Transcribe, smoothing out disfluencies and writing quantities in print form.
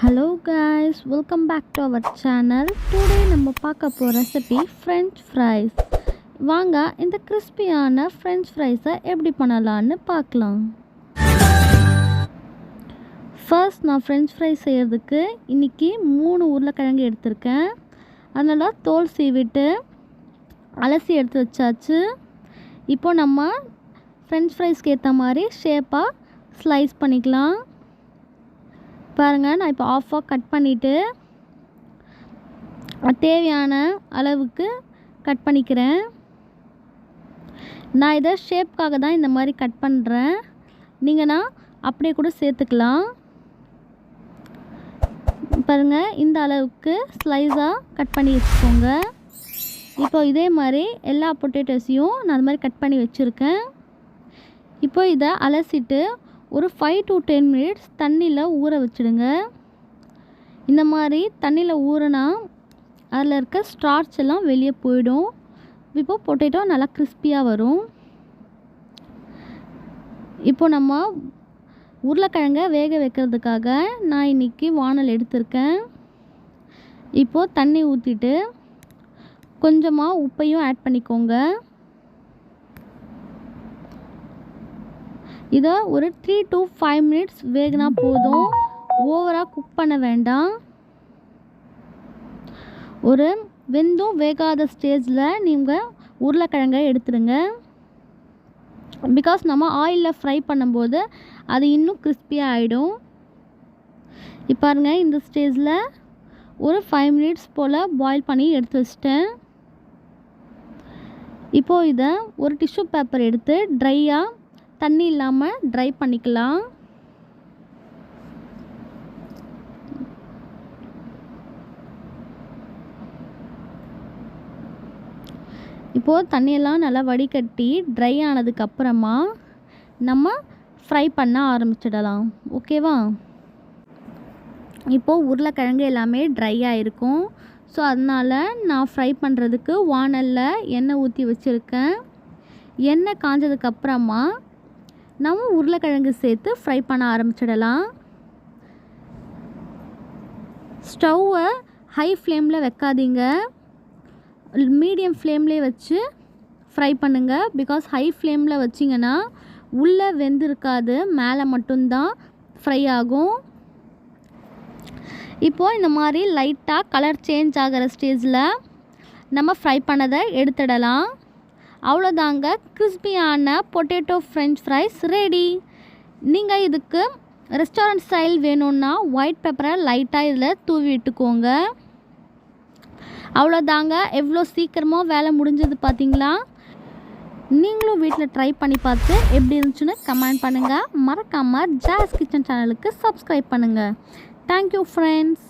Hello guys, welcome back to our channel. Today நம்ம பார்க்க போற ரெசிபி French fries. வாங்க இந்த கிறிஸ்பியான French fries எப்படி பண்ணலாம்னு பார்க்கலாம். First நான் French fries செய்யிறதுக்கு இன்னைக்கு 3 உருளைக்கிழங்கு எடுத்துர்க்கேன். அதனால தோல் சீவிட்டு அலசி எடுத்து வச்சாச்சு. இப்போ நம்ம French fries ஏத்த மாதிரி ஷேப்பா ஸ்லைஸ் பண்ணிக்கலாம். பாருங்க நான் இப்போ ஆஃபா கட் பண்ணிட்டு தேவையான அளவுக்கு கட் பண்ணிக்கிறேன். நான் இதை ஷேப்காக தான் இந்த மாதிரி கட் பண்ணுறேன். நீங்கள்னா அப்படியே கூட சேர்த்துக்கலாம். பாருங்க இந்த அளவுக்கு ஸ்லைஸாக கட் பண்ணி வச்சுக்கோங்க. இப்போ இதே மாதிரி எல்லா பொட்டேட்டோஸையும் நான் அது மாதிரி கட் பண்ணி வச்சுருக்கேன். இப்போ இதை அலசிட்டு ஒரு 5 to 10 minutes தண்ணியில் ஊற வச்சுடுங்க. இந்த மாதிரி தண்ணியில் ஊறினா அதில் இருக்க ஸ்டார்ச் எல்லாம் வெளியே போயிடும். இப்போ பொட்டேட்டோ நல்லா கிறிஸ்பியாக வரும். இப்போ நம்ம உருளைக்கிழங்கை வேக வைக்கிறதுக்காக நான் இன்றைக்கி வானல் எடுத்திருக்கேன். இப்போது தண்ணி ஊற்றிட்டு கொஞ்சமாக உப்பையும் ஆட் பண்ணிக்கோங்க. இதை ஒரு 3 to 5 minutes வேகினா போதும். ஓவராக குக் பண்ண வேண்டாம். ஒரு வெந்தும் வேகாத ஸ்டேஜில் நீங்கள் உருளைக்கிழங்கை எடுத்துடுங்க. பிகாஸ் நம்ம ஆயிலில் ஃப்ரை பண்ணும்போது அது இன்னும் கிறிஸ்பியாக ஆகிடும். இப்போ பாருங்க இந்த ஸ்டேஜில் ஒரு 5 minutes போல் பாயில் பண்ணி எடுத்து வச்சிட்டேன். இப்போது இதை ஒரு டிஷ்யூ பேப்பர் எடுத்து ட்ரையாக தண்ணி இல்லாமல் ட்ரை பண்ணிக்கலாம். இப்போது தண்ணியெல்லாம் நல்லா வடிகட்டி ட்ரை ஆனதுக்கப்புறமா நம்ம ஃப்ரை பண்ண ஆரம்பிச்சிடலாம். ஓகேவா? இப்போது உருளைக்கிழங்கு எல்லாமே ட்ரையாக இருக்கும். ஸோ அதனால் நான் ஃப்ரை பண்ணுறதுக்கு வானலில் எண்ணெய் ஊற்றி வச்சுருக்கேன். எண்ணெய் காஞ்சதுக்கப்புறமா நம்ம உருளைக்கிழங்கு சேர்த்து ஃப்ரை பண்ண ஆரம்பிச்சிடலாம். ஸ்டவ்வை ஹை ஃப்ளேமில் வைக்காதீங்க, மீடியம் ஃப்ளேம்லேயே வச்சு ஃப்ரை பண்ணுங்கள். பிகாஸ் ஹை ஃப்ளேமில் வச்சிங்கன்னா உள்ளே வெந்திருக்காது, மேலே மட்டும்தான் ஃப்ரை ஆகும். இப்போது இந்த மாதிரி லைட்டாக கலர் சேஞ்ச் ஆகிற ஸ்டேஜில் நம்ம ஃப்ரை பண்ணதை எடுத்துடலாம். அவ்வளோதாங்க, கிறிஸ்பியான பொட்டேட்டோ ஃப்ரெஞ்ச் ஃப்ரைஸ் ரெடி. நீங்கள் இதுக்கு ரெஸ்டாரண்ட் ஸ்டைல் வேணும்னா ஒயிட் பெப்பரை லைட்டாக இதில் தூவி விட்டுக்கோங்க. அவ்வளோதாங்க, எவ்வளோ சீக்கிரமாக வேலை முடிஞ்சது பார்த்தீங்களா? நீங்களும் வீட்டில் ட்ரை பண்ணி பார்த்து எப்படி இருந்துச்சுன்னு கமெண்ட் பண்ணுங்கள். மறக்காமல் ஜாஸ் கிச்சன் சேனலுக்கு சப்ஸ்கிரைப் பண்ணுங்கள். Thank you friends.